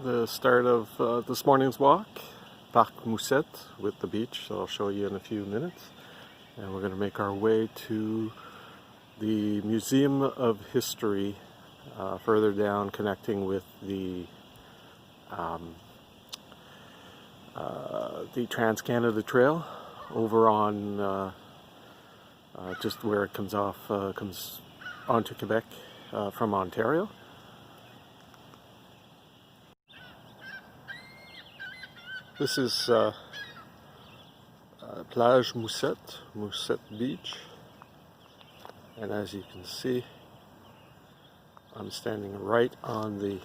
the start of this morning's walk, Parc Moussette with the beach, so I'll show you in a few minutes. And we're going to make our way to the Museum of History further down, connecting with the TransCanada Trail over on just where it comes onto Quebec from Ontario. This is Plage Moussette Beach, and as you can see, I'm standing right on the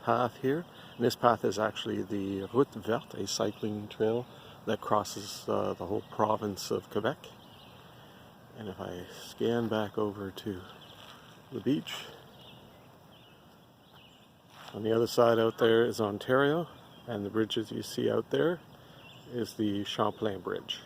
path here. And this path is actually the Route Verte, a cycling trail that crosses the whole province of Quebec. And if I scan back over to the beach, on the other side out there is Ontario, and the bridges you see out there is the Champlain Bridge.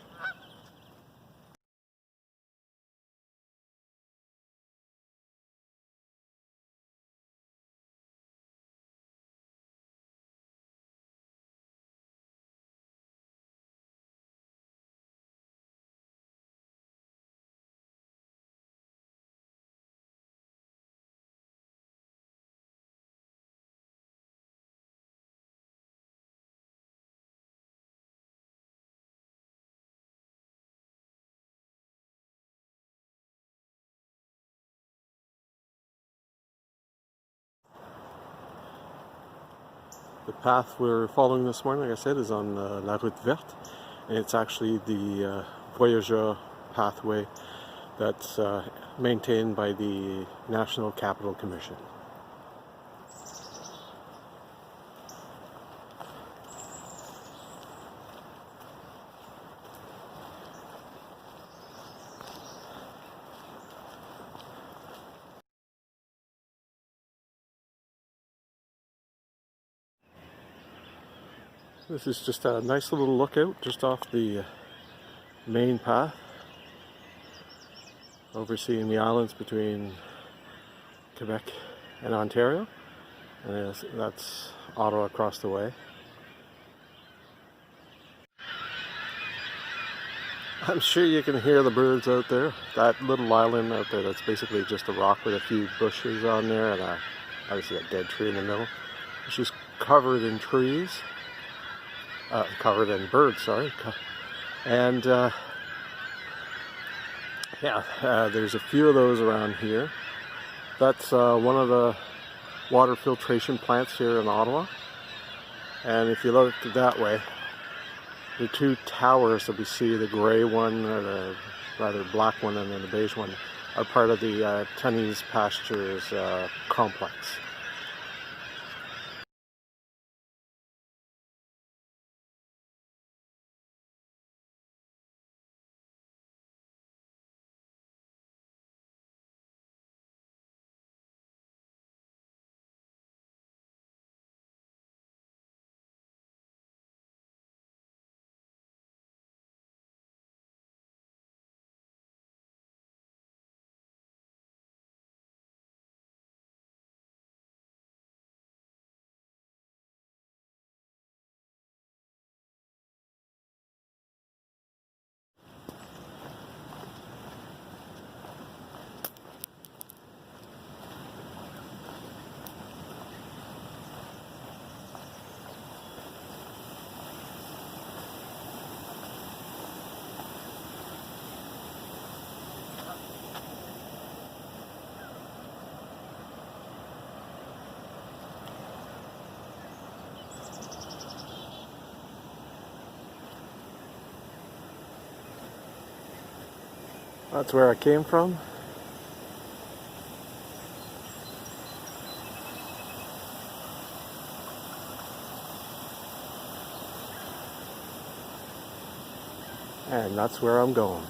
The path we're following this morning, like I said, is on La Route Verte, and it's actually the Voyageur Pathway that's maintained by the National Capital Commission. This is just a nice little lookout just off the main path, overseeing the islands between Quebec and Ontario, and that's Ottawa across the way. I'm sure you can hear the birds out there. That little island out there, that's basically just a rock with a few bushes on there and obviously a dead tree in the middle. It's just covered in trees. Covered in birds, sorry. And there's a few of those around here. That's one of the water filtration plants here in Ottawa. And if you look that way, the two towers that we see, the gray one, or the rather black one, and then the beige one, are part of the Pastures complex. That's where I came from. And that's where I'm going.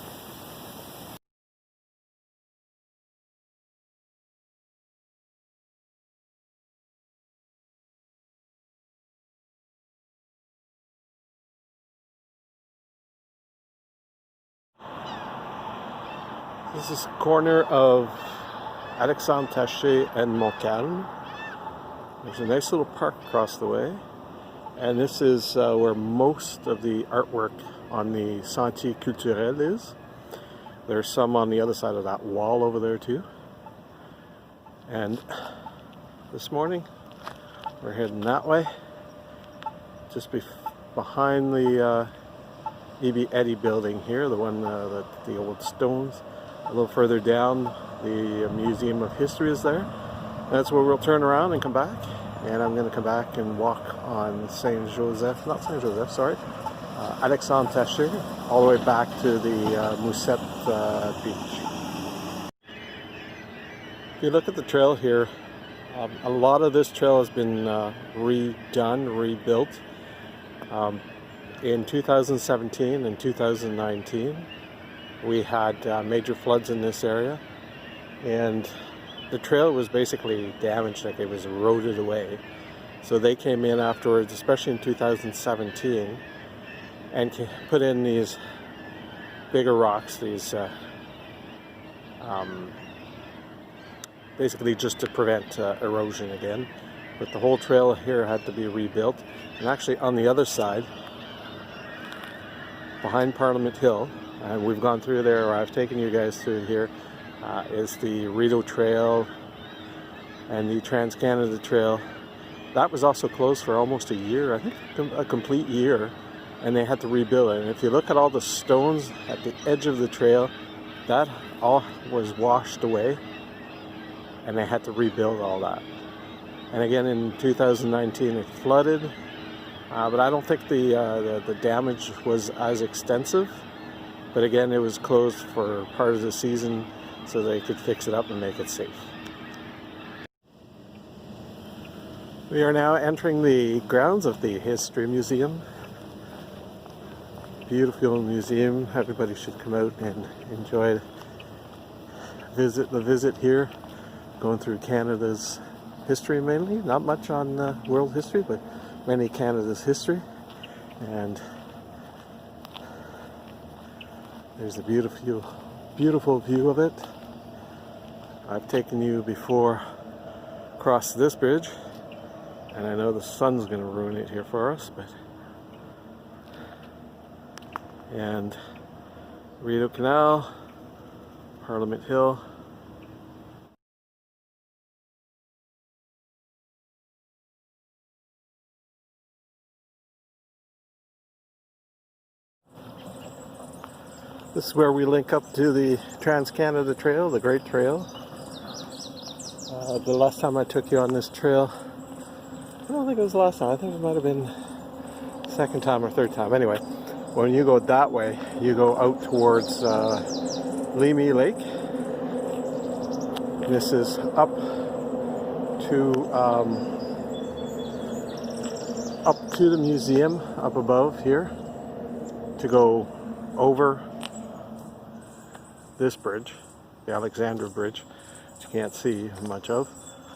This is the corner of Alexandre Taché and Montcalm. There's a nice little park across the way, and this is where most of the artwork on the Sentier Culturel is. There's some on the other side of that wall over there too. And this morning we're heading that way, just behind the E.B. Eddy building here, the one the old stones. A little further down, the Museum of History is there. That's where we'll turn around and come back. And I'm going to come back and walk on Alexandre Pasture, all the way back to the Moussette Beach. If you look at the trail here, a lot of this trail has been redone, rebuilt. In 2017 and 2019, we had major floods in this area, and the trail was basically damaged, like it was eroded away. So they came in afterwards, especially in 2017, and put in these bigger rocks, these basically just to prevent erosion again. But the whole trail here had to be rebuilt. And actually on the other side, behind Parliament Hill, and we've gone through there, or I've taken you guys through here, is the Rideau Trail and the TransCanada Trail. That was also closed for almost a year, I think a complete year, and they had to rebuild it. And if you look at all the stones at the edge of the trail, that all was washed away, and they had to rebuild all that. And again in 2019 it flooded, but I don't think the damage was as extensive. But again, it was closed for part of the season so they could fix it up and make it safe. We are now entering the grounds of the History Museum. Beautiful museum. Everybody should come out and enjoy the visit here. Going through Canada's history mainly. Not much on world history, but mainly Canada's history. And there's a beautiful view of it. I've taken you before across this bridge, and I know the sun's going to ruin it here for us, but and Rideau Canal, Parliament Hill. This is where we link up to the TransCanada Trail, the Great Trail. The last time I took you on this trail, I don't think it was the last time, I think it might have been second time or third time. Anyway, when you go that way, you go out towards Limy Lake. This is up to the museum up above here to go over this bridge, the Alexandra Bridge, which you can't see much of,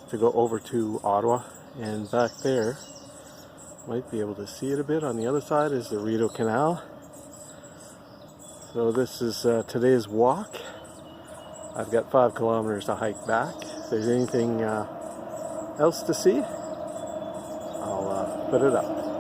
to go over to Ottawa. And back there, might be able to see it a bit, on the other side is the Rideau Canal. So this is today's walk. I've got 5 kilometers to hike back. If there's anything else to see, I'll put it up.